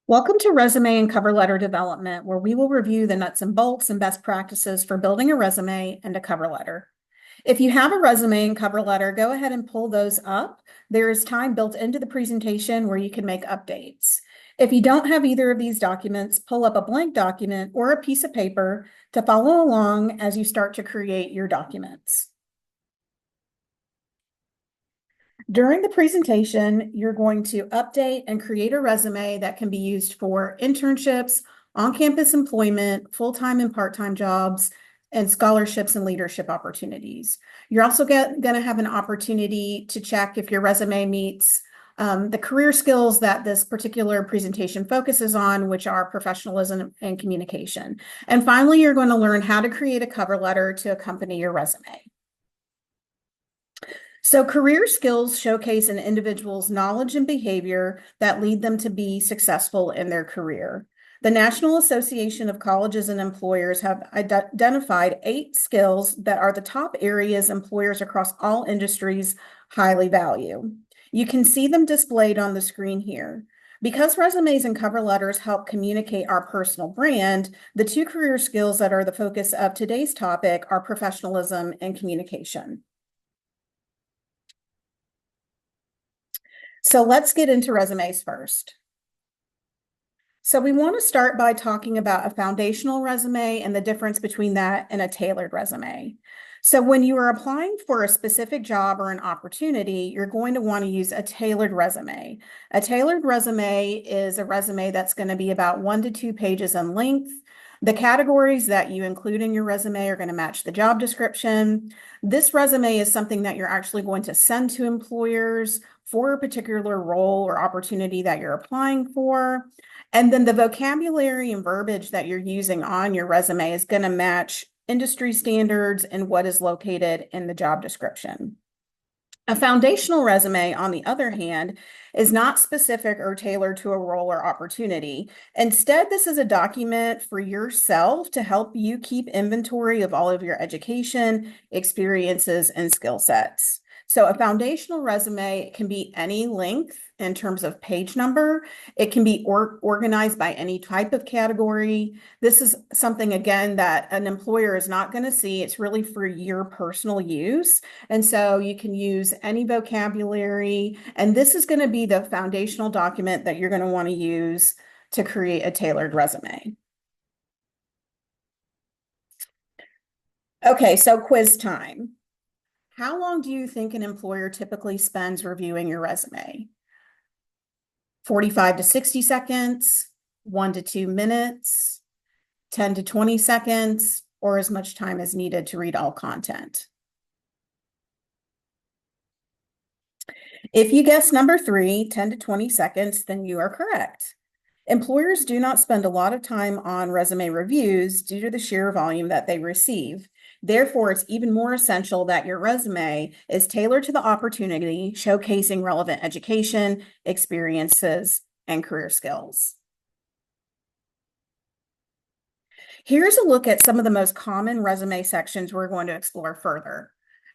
Welcome to Resume and Cover Letter Development, where we will review the nuts and bolts and best practices for building a resume and a cover letter. If you have a resume and cover letter, go ahead and pull those up. There is time built into the presentation where you can make updates. If you don't have either of these documents, pull up a blank document or a piece of paper to follow along as you start to create your documents. During the presentation, you're going to update and create a resume that can be used for internships, on-campus employment, full-time and part-time jobs, and scholarships and leadership opportunities. You're also going to have an opportunity to check if your resume meets the career skills that this particular presentation focuses on, which are professionalism and communication. And finally, you're going to learn how to create a cover letter to accompany your resume. So career skills showcase an individual's knowledge and behavior that lead them to be successful in their career. The National Association of Colleges and Employers have identified 8 skills that are the top areas employers across all industries highly value. You can see them displayed on the screen here. Because resumes and cover letters help communicate our personal brand, the 2 career skills that are the focus of today's topic are professionalism and communication. So let's get into resumes first. So we want to start by talking about a foundational resume and the difference between that and a tailored resume. So when you are applying for a specific job or an opportunity, you're going to want to use a tailored resume. A tailored resume is a resume that's going to be about 1 to 2 pages in length. The categories that you include in your resume are going to match the job description. This resume is something that you're actually going to send to employers for a particular role or opportunity that you're applying for. And then the vocabulary and verbiage that you're using on your resume is going to match industry standards and what is located in the job description. A foundational resume, on the other hand, is not specific or tailored to a role or opportunity. Instead, this is a document for yourself to help you keep inventory of all of your education, experiences, and skill sets. So a foundational resume can be any length in terms of page number. It can be organized by any type of category. This is something, again, that an employer is not going to see. It's really for your personal use. And so you can use any vocabulary. And this is going to be the foundational document that you're going to want to use to create a tailored resume. Okay, so quiz time. How long do you think an employer typically spends reviewing your resume? 45 to 60 seconds, 1 to 2 minutes, 10 to 20 seconds, or as much time as needed to read all content? If you guess number 3, 10 to 20 seconds, then you are correct. Employers do not spend a lot of time on resume reviews due to the sheer volume that they receive. Therefore, it's even more essential that your resume is tailored to the opportunity, showcasing relevant education, experiences, and career skills. Here's a look at some of the most common resume sections we're going to explore further.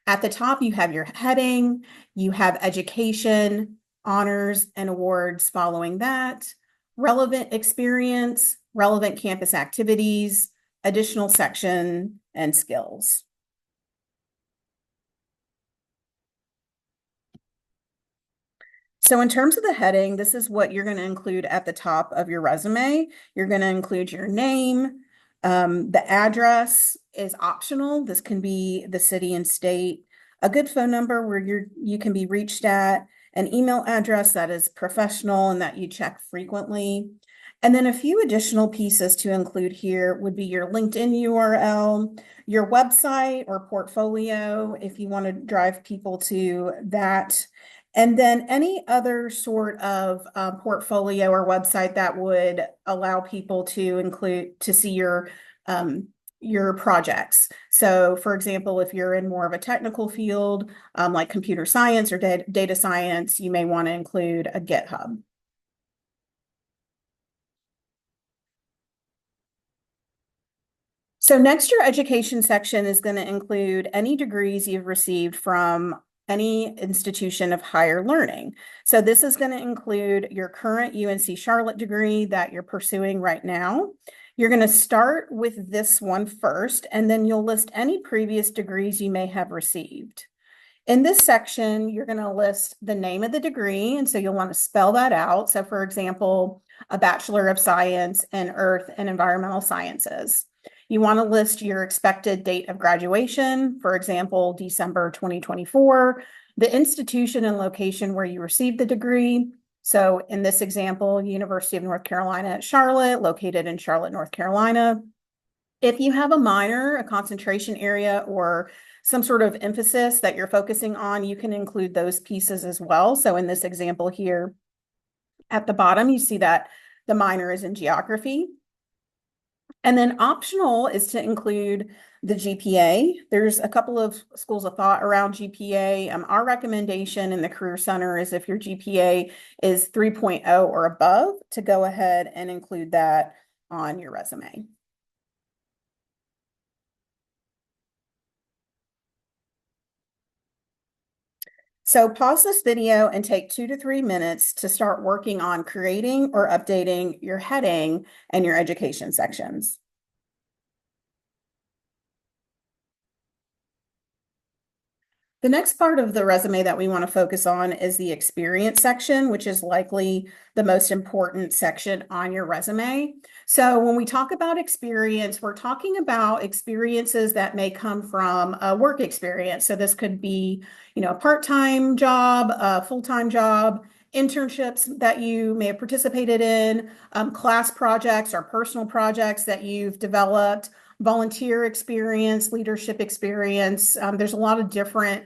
At the top, you have your heading, you have education, honors, and awards following that, relevant experience, relevant campus activities, additional section, and skills. So in terms of the heading, this is what you're going to include at the top of your resume. You're going to include your name. The address is optional. This can be the city and state, a good phone number where you can be reached at, an email address that is professional and that you check frequently. And then a few additional pieces to include here would be your LinkedIn URL, your website or portfolio, if you want to drive people to that. And then any other sort of portfolio or website that would allow people to see your projects. So for example, if you're in more of a technical field, like computer science or data science, you may want to include a GitHub. So next, your education section is going to include any degrees you've received from any institution of higher learning. So this is going to include your current UNC Charlotte degree that you're pursuing right now. You're going to start with this one first, and then you'll list any previous degrees you may have received. In this section, you're going to list the name of the degree, and so you'll want to spell that out. So for example, a Bachelor of Science in Earth and Environmental Sciences. You want to list your expected date of graduation, for example, December 2024, the institution and location where you received the degree. So in this example, University of North Carolina at Charlotte, located in Charlotte, North Carolina. If you have a minor, a concentration area, or some sort of emphasis that you're focusing on, you can include those pieces as well. So in this example here, at the bottom, you see that the minor is in geography. And then optional is to include the GPA. There's a couple of schools of thought around GPA. Our recommendation in the Career Center is if your GPA is 3.0 or above, to go ahead and include that on your resume. So pause this video and take 2 to 3 minutes to start working on creating or updating your heading and your education sections. The next part of the resume that we want to focus on is the experience section, which is likely the most important section on your resume. So when we talk about experience, we're talking about experiences that may come from a work experience. So this could be, a part-time job, a full-time job, internships that you may have participated in, class projects or personal projects that you've developed, volunteer experience, leadership experience. There's a lot of different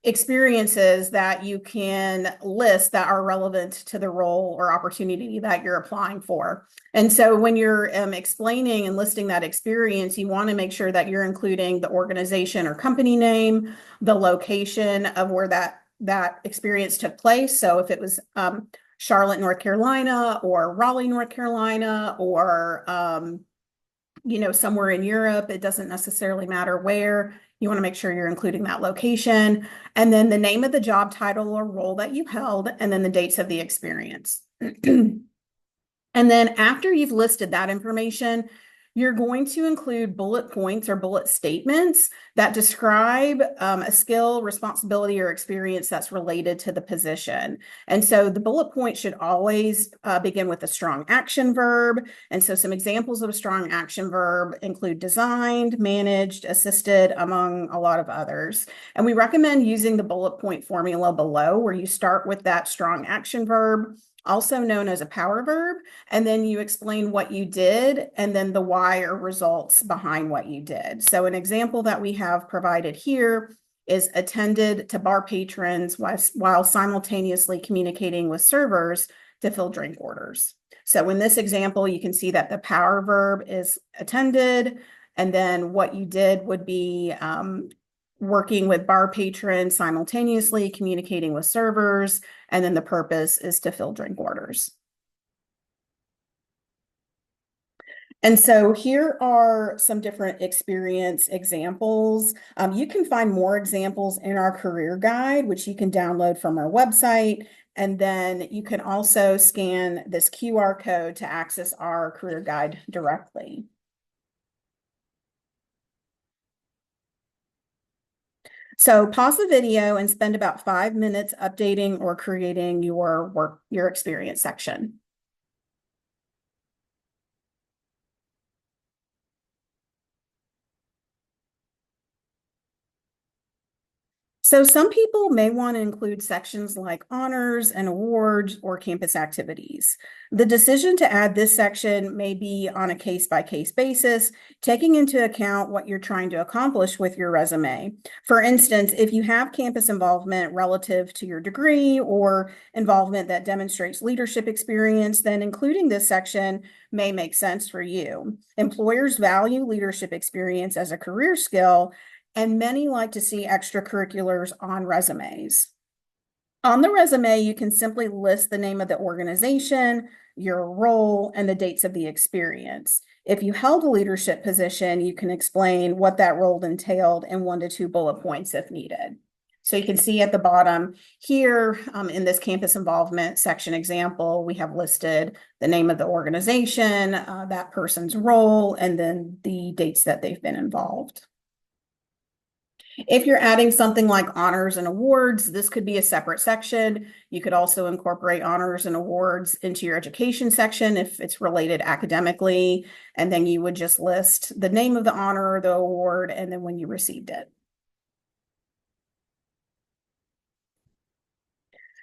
experiences that you can list that are relevant to the role or opportunity that you're applying for. And so when you're explaining and listing that experience, you want to make sure that you're including the organization or company name, the location of where that experience took place. So if it was Charlotte, North Carolina, or Raleigh, North Carolina, or somewhere in Europe, it doesn't necessarily matter where. You want to make sure you're including that location, and then the name of the job title or role that you held, and then the dates of the experience. And then after you've listed that information, you're going to include bullet points or bullet statements that describe a skill, responsibility, or experience that's related to the position. And so the bullet point should always begin with a strong action verb. And so some examples of a strong action verb include designed, managed, assisted, among a lot of others. And we recommend using the bullet point formula below, where you start with that strong action verb, also known as a power verb, and then you explain what you did and then the why or results behind what you did. So an example that we have provided here is attended to bar patrons while simultaneously communicating with servers to fill drink orders. So in this example, you can see that the power verb is attended, and then what you did would be working with bar patrons, simultaneously communicating with servers, and then the purpose is to fill drink orders. And so here are some different experience examples. You can find more examples in our career guide, which you can download from our website. And then you can also scan this QR code to access our career guide directly. So pause the video and spend about 5 minutes updating or creating your experience section. So some people may want to include sections like honors and awards or campus activities. The decision to add this section may be on a case-by-case basis, taking into account what you're trying to accomplish with your resume. For instance, if you have campus involvement relative to your degree or involvement that demonstrates leadership experience, then including this section may make sense for you. Employers value leadership experience as a career skill, and many like to see extracurriculars on resumes. On the resume, you can simply list the name of the organization, your role, and the dates of the experience. If you held a leadership position, you can explain what that role entailed in 1 to 2 bullet points if needed. So you can see at the bottom here in this campus involvement section example, we have listed the name of the organization, that person's role, and then the dates that they've been involved. If you're adding something like honors and awards, this could be a separate section. You could also incorporate honors and awards into your education section if it's related academically, and then you would just list the name of the honor or the award and then when you received it.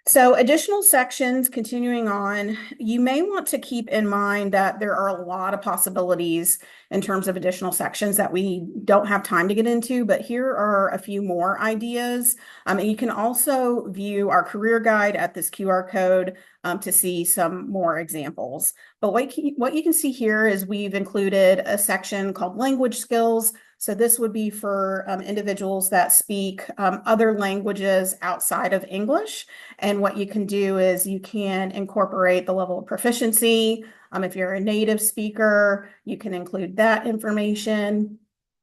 So additional sections, continuing on, you may want to keep in mind that there are a lot of possibilities in terms of additional sections that we don't have time to get into, but here are a few more ideas. And you can also view our career guide at this QR code to see some more examples. But what you can see here is we've included a section called language skills. So this would be for individuals that speak other languages outside of English. And what you can do is you can incorporate the level of proficiency. If you're a native speaker, you can include that information.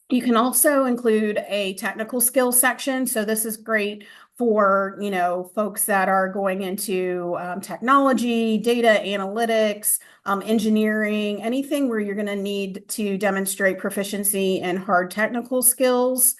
You can also include a technical skills section. So this is great for, folks that are going into technology, data analytics, engineering, anything where you're going to need to demonstrate proficiency in hard technical skills.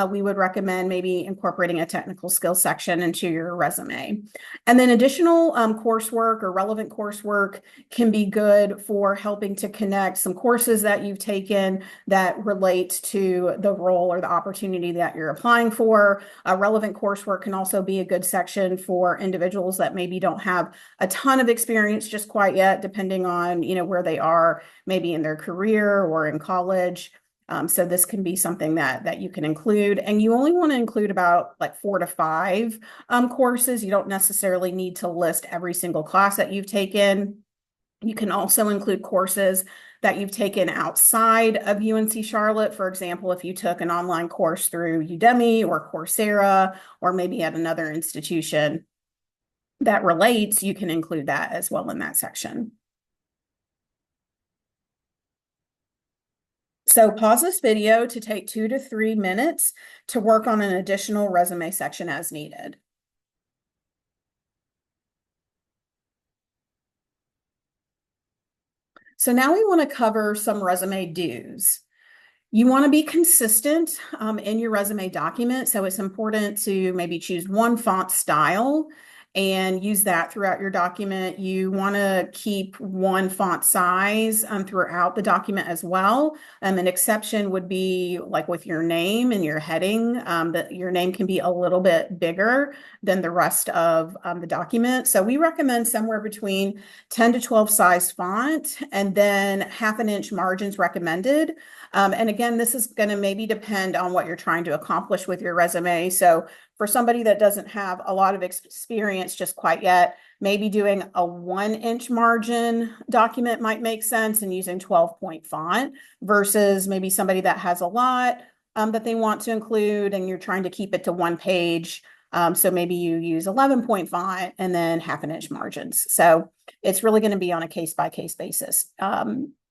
We would recommend maybe incorporating a technical skills section into your resume. And then additional coursework or relevant coursework can be good for helping to connect some courses that you've taken that relate to the role or the opportunity that you're applying for. Relevant coursework can also be a good section for individuals that maybe don't have a ton of experience just quite yet, depending on, where they are, maybe in their career or in college. So this can be something that you can include, and you only want to include about like 4 to 5 courses. You don't necessarily need to list every single class that you've taken. You can also include courses that you've taken outside of UNC Charlotte. For example, if you took an online course through Udemy or Coursera, or maybe at another institution that relates, you can include that as well in that section. So pause this video to take 2 to 3 minutes to work on an additional resume section as needed. So now we want to cover some resume do's. You want to be consistent in your resume document. So it's important to maybe choose one font style and use that throughout your document. You want to keep one font size throughout the document as well. An exception would be like with your name and your heading, that your name can be a little bit bigger than the rest of the document. So we recommend somewhere between 10 to 12 size font, and then 1/2 inch margins recommended. And again, this is going to maybe depend on what you're trying to accomplish with your resume. So for somebody that doesn't have a lot of experience just quite yet, maybe doing a 1-inch margin document might make sense and using 12-point font versus maybe somebody that has a lot that they want to include and you're trying to keep it to 1 page. So maybe you use 11-point font and then 1/2 inch margins. So it's really going to be on a case-by-case basis.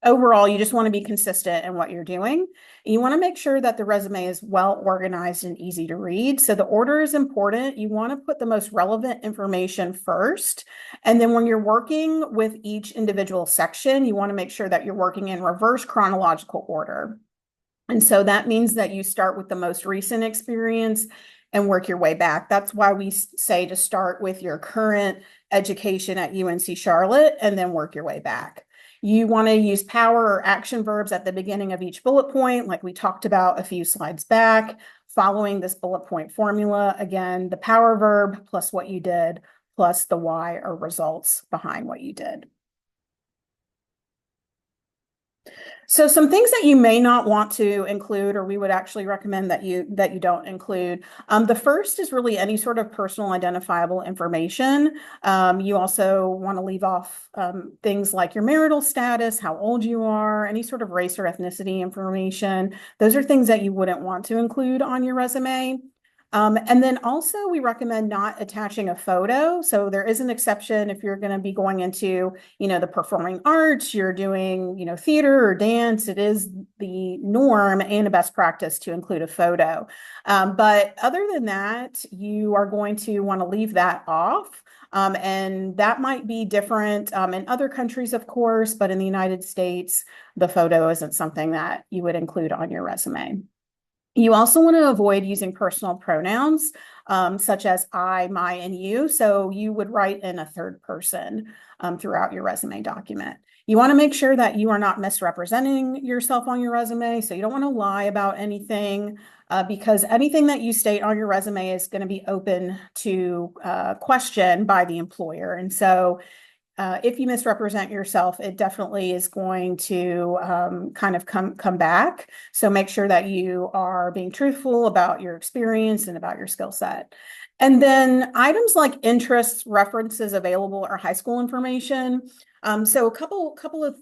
Overall, you just want to be consistent in what you're doing. You want to make sure that the resume is well organized and easy to read. So the order is important. You want to put the most relevant information first. And then when you're working with each individual section, you want to make sure that you're working in reverse chronological order. And so that means that you start with the most recent experience and work your way back. That's why we say to start with your current education at UNC Charlotte and then work your way back. You want to use power or action verbs at the beginning of each bullet point, like we talked about a few slides back, following this bullet point formula. Again, the power verb plus what you did, plus the why or results behind what you did. So some things that you may not want to include, or we would actually recommend that you don't include. The first is really any sort of personal identifiable information. You also want to leave off things like your marital status, how old you are, any sort of race or ethnicity information. Those are things that you wouldn't want to include on your resume. And then also we recommend not attaching a photo. So there is an exception if you're going to be going into, the performing arts, you're doing, theater or dance. It is the norm and a best practice to include a photo. But other than that, you are going to want to leave that off. And that might be different in other countries, of course, but in the United States, the photo isn't something that you would include on your resume. You also want to avoid using personal pronouns such as I, my, and you. So you would write in a third person throughout your resume document. You want to make sure that you are not misrepresenting yourself on your resume. So you don't want to lie about anything because anything that you state on your resume is going to be open to question by the employer. And so if you misrepresent yourself, it definitely is going to kind of come back. So make sure that you are being truthful about your experience and about your skill set. And then items like interests, references available, or high school information. So a couple of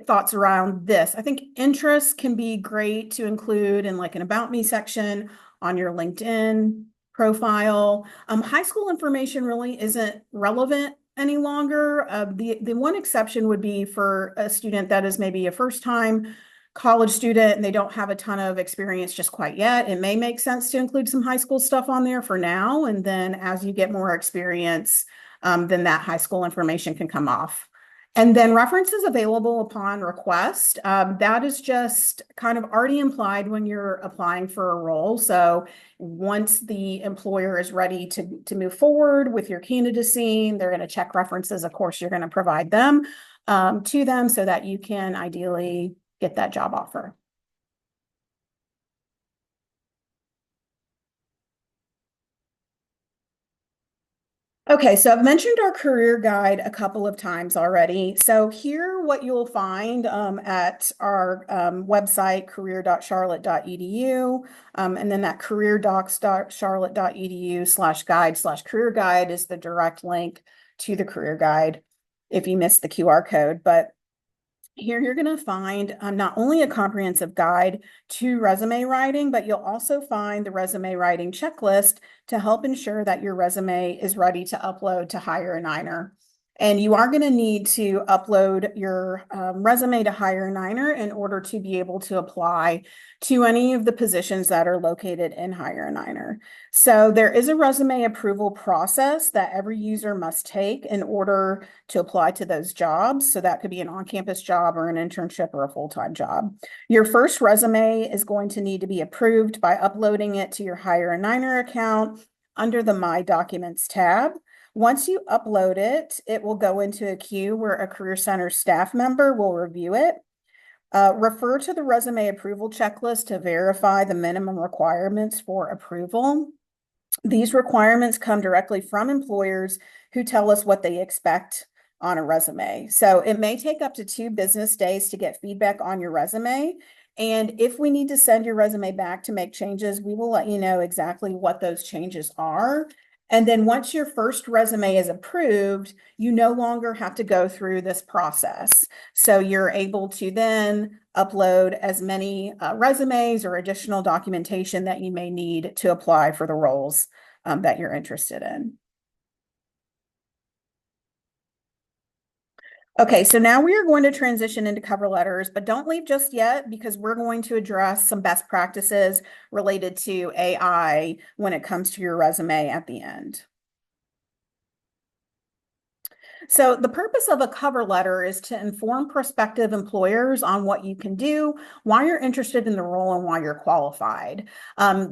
thoughts around this. I think interests can be great to include in like an about me section on your LinkedIn profile. High school information really isn't relevant any longer. The one exception would be for a student that is maybe a first time college student and they don't have a ton of experience just quite yet. It may make sense to include some high school stuff on there for now. And then as you get more experience, then that high school information can come off. And then references available upon request. That is just kind of already implied when you're applying for a role. So once the employer is ready to move forward with your candidacy, they're going to check references. Of course, you're going to provide them to them so that you can ideally get that job offer. Okay, so I've mentioned our career guide a couple of times already. So here, what you'll find at our website, career.charlotte.edu, and then that careerdocs.charlotte.edu/guide/career guide is the direct link to the career guide if you missed the QR code. But here you're going to find not only a comprehensive guide to resume writing, but you'll also find the resume writing checklist to help ensure that your resume is ready to upload to Hire a Niner. And you are going to need to upload your resume to Hire a Niner in order to be able to apply to any of the positions that are located in Hire a Niner. So there is a resume approval process that every user must take in order to apply to those jobs. So that could be an on-campus job or an internship or a full-time job. Your first resume is going to need to be approved by uploading it to your Hire a Niner account under the My Documents tab. Once you upload it, it will go into a queue where a Career Center staff member will review it. Refer to the resume approval checklist to verify the minimum requirements for approval. These requirements come directly from employers who tell us what they expect on a resume. So it may take up to 2 business days to get feedback on your resume. And if we need to send your resume back to make changes, we will let you know exactly what those changes are. And then once your first resume is approved, you no longer have to go through this process. So you're able to then upload as many resumes or additional documentation that you may need to apply for the roles that you're interested in. Okay, so now we are going to transition into cover letters, but don't leave just yet because we're going to address some best practices related to AI when it comes to your resume at the end. So the purpose of a cover letter is to inform prospective employers on what you can do, why you're interested in the role, and why you're qualified.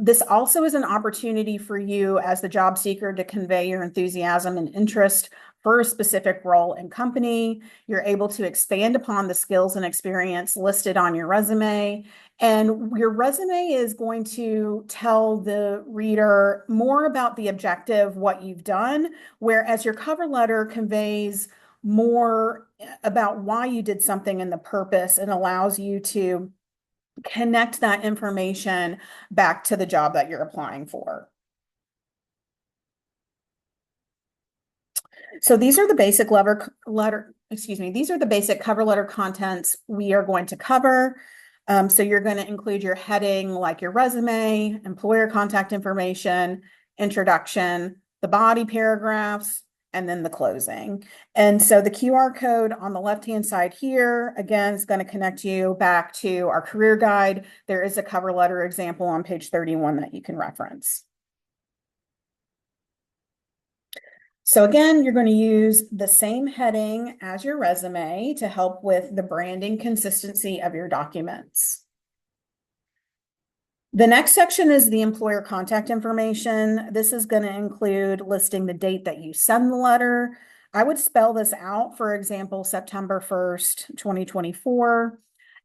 This also is an opportunity for you as the job seeker to convey your enthusiasm and interest for a specific role and company. You're able to expand upon the skills and experience listed on your resume. And your resume is going to tell the reader more about the objective, what you've done, whereas your cover letter conveys more about why you did something and the purpose and allows you to connect that information back to the job that you're applying for. So these are the basic these are the basic cover letter contents we are going to cover. So you're going to include your heading like your resume, employer contact information, introduction, the body paragraphs, and then the closing. And so the QR code on the left-hand side here, again, is going to connect you back to our career guide. There is a cover letter example on page 31 that you can reference. So again, you're going to use the same heading as your resume to help with the branding consistency of your documents. The next section is the employer contact information. This is going to include listing the date that you send the letter. I would spell this out, for example, September 1st, 2024.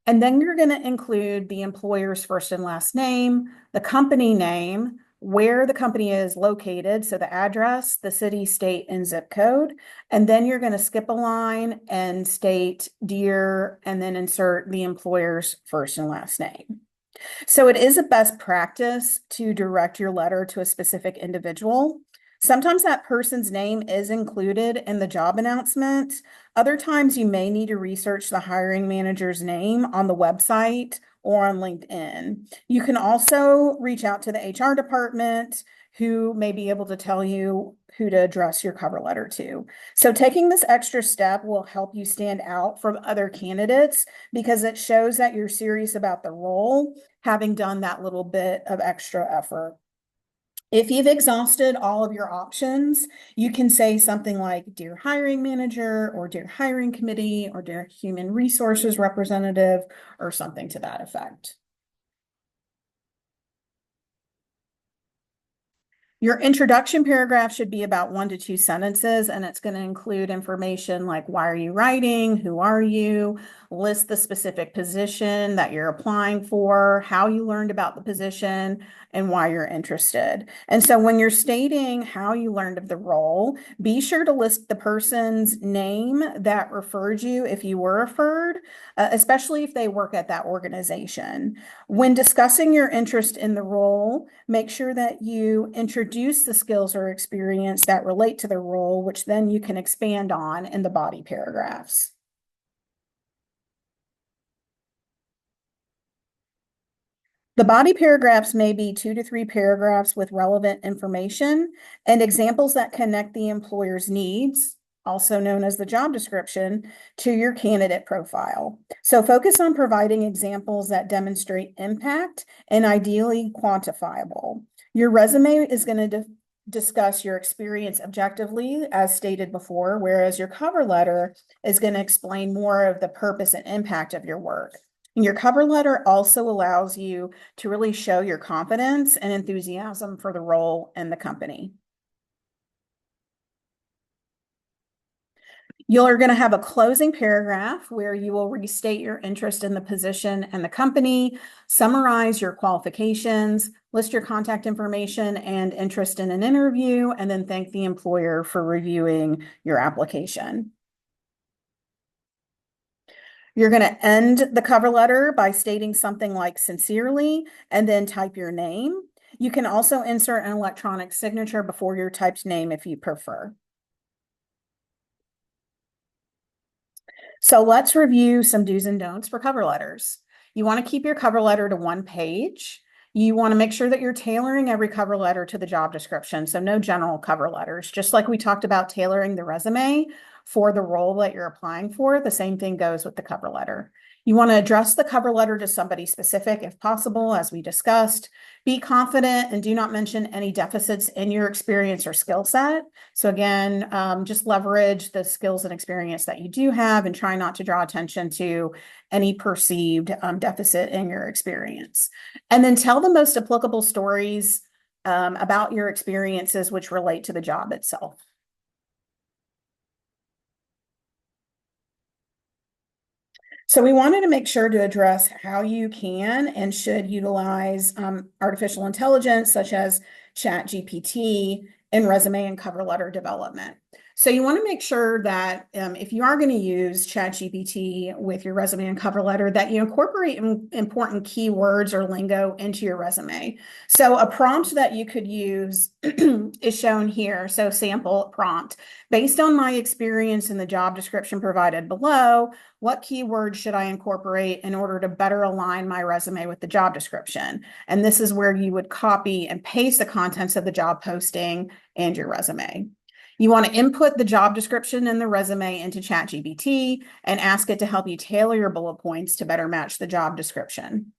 And then you're going to include the employer's first and last name, the company name, where the company is located, so the address, the city, state, and zip code. And then you're going to skip a line and state dear, and then insert the employer's first and last name. So it is a best practice to direct your letter to a specific individual. Sometimes that person's name is included in the job announcement. Other times you may need to research the hiring manager's name on the website or on LinkedIn. You can also reach out to the HR department who may be able to tell you who to address your cover letter to. So taking this extra step will help you stand out from other candidates because it shows that you're serious about the role, having done that little bit of extra effort. If you've exhausted all of your options, you can say something like, "Dear hiring manager," or "Dear hiring committee," or "Dear human resources representative," or something to that effect. Your introduction paragraph should be about 1 to 2 sentences, and it's going to include information like why are you writing, who are you, list the specific position that you're applying for, how you learned about the position, and why you're interested. And so when you're stating how you learned of the role, be sure to list the person's name that referred you if you were referred, especially if they work at that organization. When discussing your interest in the role, make sure that you introduce the skills or experience that relate to the role, which then you can expand on in the body paragraphs. The body paragraphs may be 2 to 3 paragraphs with relevant information and examples that connect the employer's needs, also known as the job description, to your candidate profile. So focus on providing examples that demonstrate impact and ideally quantifiable. Your resume is going to discuss your experience objectively, as stated before, whereas your cover letter is going to explain more of the purpose and impact of your work. And your cover letter also allows you to really show your confidence and enthusiasm for the role and the company. You're going to have a closing paragraph where you will restate your interest in the position and the company, summarize your qualifications, list your contact information and interest in an interview, and then thank the employer for reviewing your application. You're going to end the cover letter by stating something like "sincerely" and then type your name. You can also insert an electronic signature before your typed name if you prefer. So let's review some do's and don'ts for cover letters. You want to keep your cover letter to 1 page. You want to make sure that you're tailoring every cover letter to the job description. So no general cover letters, just like we talked about tailoring the resume for the role that you're applying for. The same thing goes with the cover letter. You want to address the cover letter to somebody specific if possible, as we discussed. Be confident and do not mention any deficits in your experience or skill set. So again, just leverage the skills and experience that you do have and try not to draw attention to any perceived deficit in your experience. And then tell the most applicable stories about your experiences which relate to the job itself. So we wanted to make sure to address how you can and should utilize artificial intelligence, such as ChatGPT, in resume and cover letter development. So you want to make sure that if you are going to use ChatGPT with your resume and cover letter, that you incorporate important keywords or lingo into your resume. So a prompt that you could use is shown here. So sample prompt. Based on my experience in the job description provided below, what keywords should I incorporate in order to better align my resume with the job description? And this is where you would copy and paste the contents of the job posting and your resume. You want to input the job description and the resume into ChatGPT and ask it to help you tailor your bullet points to better match the job description.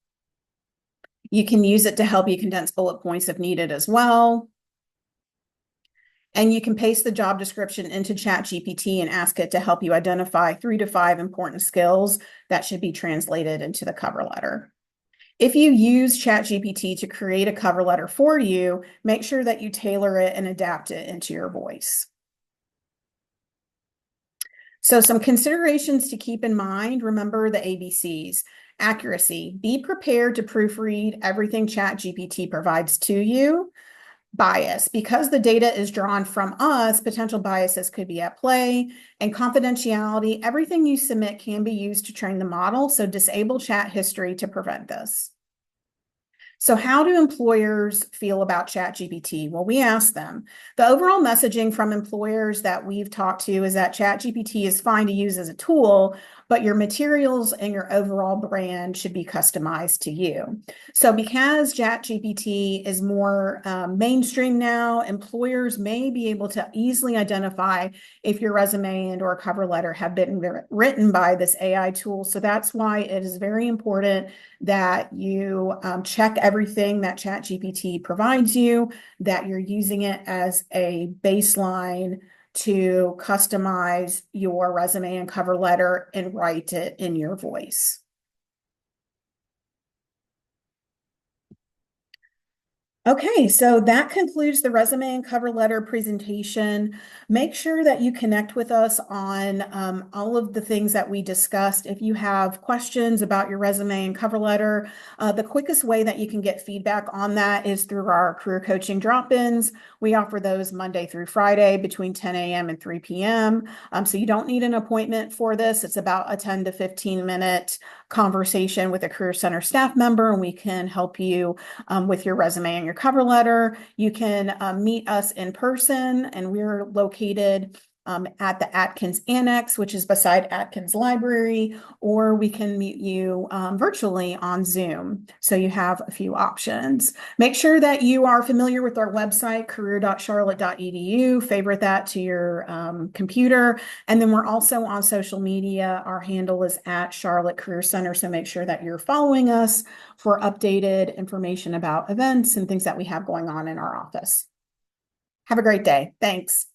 You can use it to help you condense bullet points if needed as well. And you can paste the job description into ChatGPT and ask it to help you identify 3 to 5 important skills that should be translated into the cover letter. If you use ChatGPT to create a cover letter for you, make sure that you tailor it and adapt it into your voice. So some considerations to keep in mind, remember the ABCs. Accuracy, be prepared to proofread everything ChatGPT provides to you. Bias, because the data is drawn from us, potential biases could be at play. And confidentiality, everything you submit can be used to train the model, so disable chat history to prevent this. So how do employers feel about ChatGPT? Well, we asked them. The overall messaging from employers that we've talked to is that ChatGPT is fine to use as a tool, but your materials and your overall brand should be customized to you. So because ChatGPT is more mainstream now, employers may be able to easily identify if your resume and or cover letter have been written by this AI tool. So that's why it is very important that you check everything that ChatGPT provides you, that you're using it as a baseline to customize your resume and cover letter and write it in your voice. Okay, so that concludes the resume and cover letter presentation. Make sure that you connect with us on all of the things that we discussed. If you have questions about your resume and cover letter, the quickest way that you can get feedback on that is through our career coaching drop-ins. We offer those Monday through Friday between 10 a.m. and 3 p.m. So you don't need an appointment for this. It's about a 10 to 15 minute conversation with a Career Center staff member, and we can help you with your resume and your cover letter. You can meet us in person, and we're located at the Atkins Annex, which is beside Atkins Library, or we can meet you virtually on Zoom. So you have a few options. Make sure that you are familiar with our website, career.charlotte.edu. Favorite that to your computer. And then we're also on social media. Our handle is at Charlotte Career Center. So make sure that you're following us for updated information about events and things that we have going on in our office. Have a great day. Thanks.